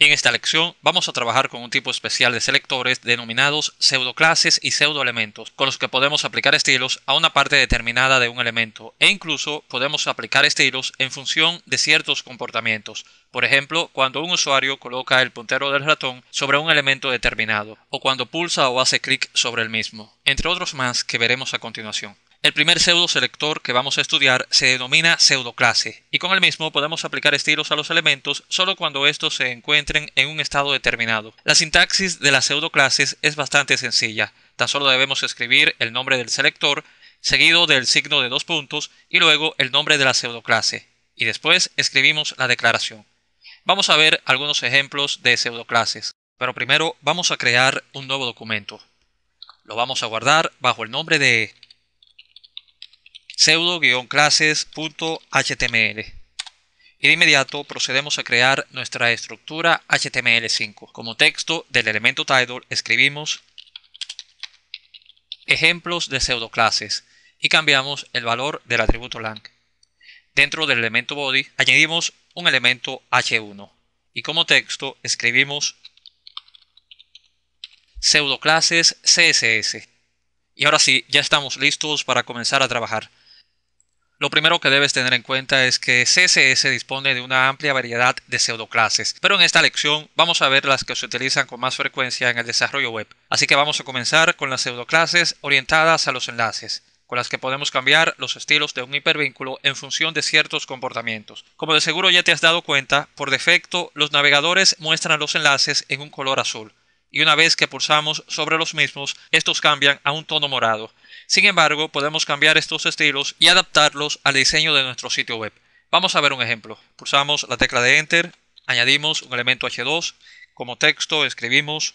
En esta lección vamos a trabajar con un tipo especial de selectores denominados pseudoclases y pseudoelementos, con los que podemos aplicar estilos a una parte determinada de un elemento e incluso podemos aplicar estilos en función de ciertos comportamientos. Por ejemplo, cuando un usuario coloca el puntero del ratón sobre un elemento determinado o cuando pulsa o hace clic sobre el mismo, entre otros más que veremos a continuación. El primer pseudoselector que vamos a estudiar se denomina pseudoclase y con el mismo podemos aplicar estilos a los elementos solo cuando estos se encuentren en un estado determinado. La sintaxis de las pseudoclases es bastante sencilla. Tan solo debemos escribir el nombre del selector seguido del signo de dos puntos y luego el nombre de la pseudoclase y después escribimos la declaración. Vamos a ver algunos ejemplos de pseudoclases, pero primero vamos a crear un nuevo documento. Lo vamos a guardar bajo el nombre de pseudo-clases.html y de inmediato procedemos a crear nuestra estructura HTML5. Como texto del elemento title escribimos ejemplos de pseudoclases y cambiamos el valor del atributo lang. Dentro del elemento body añadimos un elemento h1 y como texto escribimos pseudoclases CSS. Y ahora sí, ya estamos listos para comenzar a trabajar. Lo primero que debes tener en cuenta es que CSS dispone de una amplia variedad de pseudoclases, pero en esta lección vamos a ver las que se utilizan con más frecuencia en el desarrollo web. Así que vamos a comenzar con las pseudoclases orientadas a los enlaces, con las que podemos cambiar los estilos de un hipervínculo en función de ciertos comportamientos. Como de seguro ya te has dado cuenta, por defecto los navegadores muestran los enlaces en un color azul, y una vez que pulsamos sobre los mismos, estos cambian a un tono morado. Sin embargo, podemos cambiar estos estilos y adaptarlos al diseño de nuestro sitio web. Vamos a ver un ejemplo. Pulsamos la tecla de Enter, añadimos un elemento h2, como texto escribimos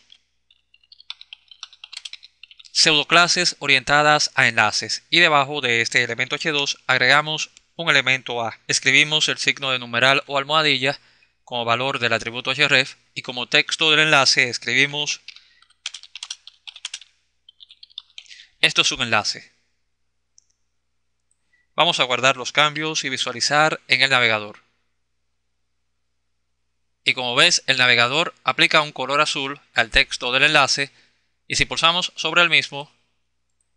pseudoclases orientadas a enlaces y debajo de este elemento h2 agregamos un elemento a. Escribimos el signo de numeral o almohadilla como valor del atributo href y como texto del enlace escribimos esto es un enlace. Vamos a guardar los cambios y visualizar en el navegador. Y como ves, el navegador aplica un color azul al texto del enlace y si pulsamos sobre el mismo,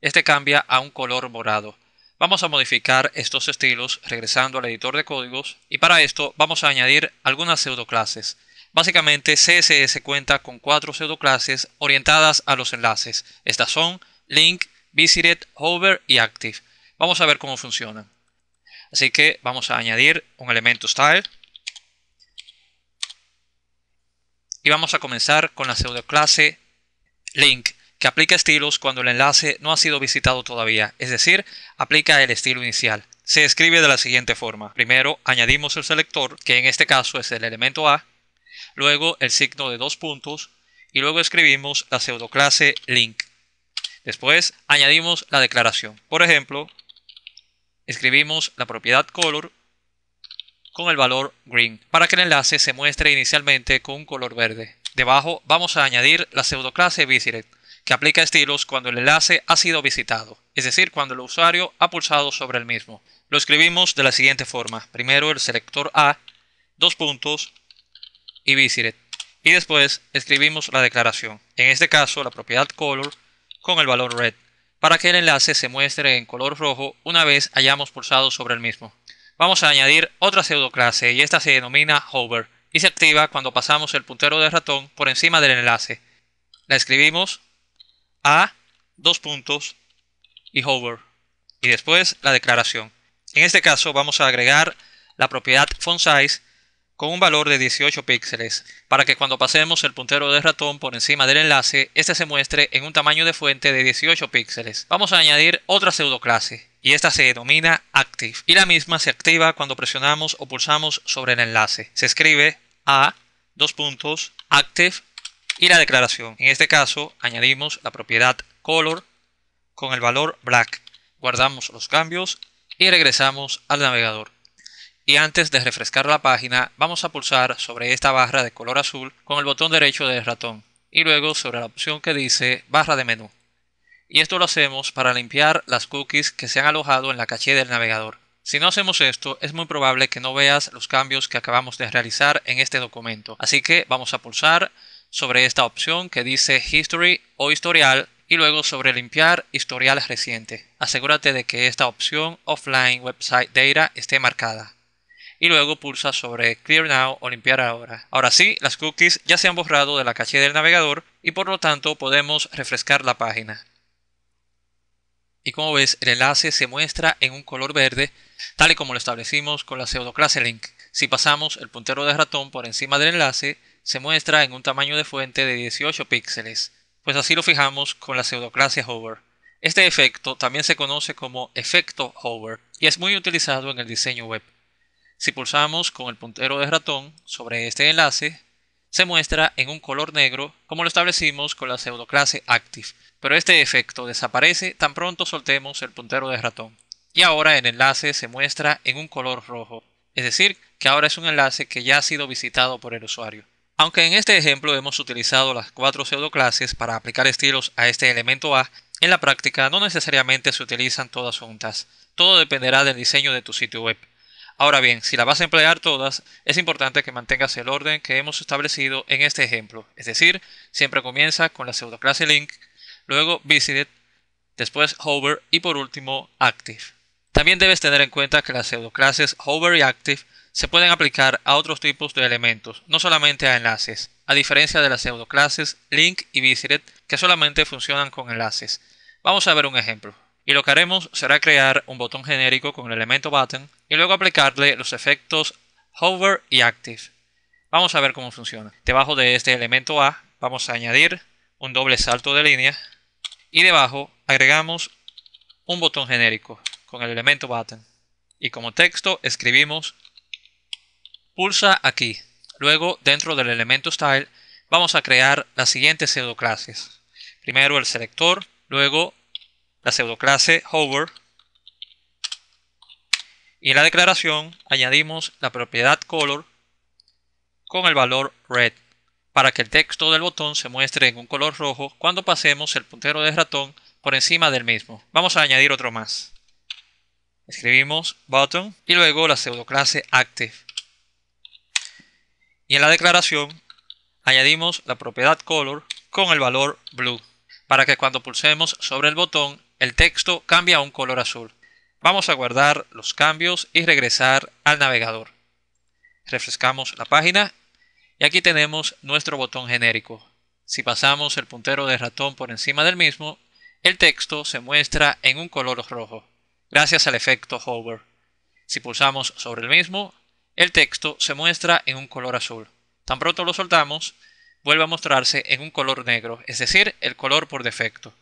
este cambia a un color morado. Vamos a modificar estos estilos regresando al editor de códigos y para esto vamos a añadir algunas pseudoclases. Básicamente CSS cuenta con 4 pseudoclases orientadas a los enlaces. Estas son link, visited, hover y active. Vamos a ver cómo funcionan. Así que vamos a añadir un elemento style y vamos a comenzar con la pseudoclase link, que aplica estilos cuando el enlace no ha sido visitado todavía, es decir, aplica el estilo inicial. Se escribe de la siguiente forma. Primero añadimos el selector, que en este caso es el elemento A, luego el signo de dos puntos y luego escribimos la pseudoclase link. Después añadimos la declaración. Por ejemplo, escribimos la propiedad color con el valor green para que el enlace se muestre inicialmente con un color verde. Debajo vamos a añadir la pseudoclase visited, que aplica estilos cuando el enlace ha sido visitado, es decir, cuando el usuario ha pulsado sobre el mismo. Lo escribimos de la siguiente forma. Primero el selector A, dos puntos y visited. Y después escribimos la declaración, en este caso la propiedad color con el valor red, para que el enlace se muestre en color rojo una vez hayamos pulsado sobre el mismo. Vamos a añadir otra pseudoclase y esta se denomina hover y se activa cuando pasamos el puntero del ratón por encima del enlace. La escribimos a, dos puntos y hover y después la declaración. En este caso vamos a agregar la propiedad font size con un valor de 18 píxeles para que cuando pasemos el puntero del ratón por encima del enlace, este se muestre en un tamaño de fuente de 18 píxeles. Vamos a añadir otra pseudoclase y esta se denomina active y la misma se activa cuando presionamos o pulsamos sobre el enlace. Se escribe a, dos puntos, active y la declaración. En este caso añadimos la propiedad color con el valor black. Guardamos los cambios y regresamos al navegador. Y antes de refrescar la página, vamos a pulsar sobre esta barra de color azul con el botón derecho del ratón y luego sobre la opción que dice barra de menú. Y esto lo hacemos para limpiar las cookies que se han alojado en la caché del navegador. Si no hacemos esto, es muy probable que no veas los cambios que acabamos de realizar en este documento. Así que vamos a pulsar sobre esta opción que dice History o Historial y luego sobre Limpiar Historial Reciente. Asegúrate de que esta opción Offline Website Data esté marcada. Y luego pulsa sobre Clear Now o Limpiar ahora. Ahora sí, las cookies ya se han borrado de la caché del navegador y por lo tanto podemos refrescar la página. Y como ves, el enlace se muestra en un color verde, tal y como lo establecimos con la pseudoclase link. Si pasamos el puntero de ratón por encima del enlace, se muestra en un tamaño de fuente de 18 píxeles, pues así lo fijamos con la pseudoclase hover. Este efecto también se conoce como efecto hover y es muy utilizado en el diseño web. Si pulsamos con el puntero de ratón sobre este enlace, se muestra en un color negro como lo establecimos con la pseudoclase active, pero este efecto desaparece tan pronto soltemos el puntero de ratón. Y ahora el enlace se muestra en un color rojo, es decir, que ahora es un enlace que ya ha sido visitado por el usuario. Aunque en este ejemplo hemos utilizado las 4 pseudoclases para aplicar estilos a este elemento A, en la práctica no necesariamente se utilizan todas juntas. Todo dependerá del diseño de tu sitio web. Ahora bien, si la vas a emplear todas, es importante que mantengas el orden que hemos establecido en este ejemplo. Es decir, siempre comienza con la pseudoclase link, luego visited, después hover y por último active. También debes tener en cuenta que las pseudoclases hover y active se pueden aplicar a otros tipos de elementos, no solamente a enlaces, a diferencia de las pseudoclases link y visited que solamente funcionan con enlaces. Vamos a ver un ejemplo. Y lo que haremos será crear un botón genérico con el elemento button y luego aplicarle los efectos hover y active. Vamos a ver cómo funciona. Debajo de este elemento A vamos a añadir un doble salto de línea y debajo agregamos un botón genérico con el elemento button. Y como texto escribimos pulsa aquí. Luego dentro del elemento style vamos a crear las siguientes pseudoclases. Primero el selector, luego la pseudoclase hover y en la declaración añadimos la propiedad color con el valor red para que el texto del botón se muestre en un color rojo cuando pasemos el puntero de ratón por encima del mismo. Vamos a añadir otro más. Escribimos button y luego la pseudoclase active y en la declaración añadimos la propiedad color con el valor blue para que cuando pulsemos sobre el botón el texto cambie a un color azul. Vamos a guardar los cambios y regresar al navegador. Refrescamos la página y aquí tenemos nuestro botón genérico. Si pasamos el puntero de ratón por encima del mismo, el texto se muestra en un color rojo, gracias al efecto hover. Si pulsamos sobre el mismo, el texto se muestra en un color azul. Tan pronto lo soltamos, vuelve a mostrarse en un color negro, es decir, el color por defecto.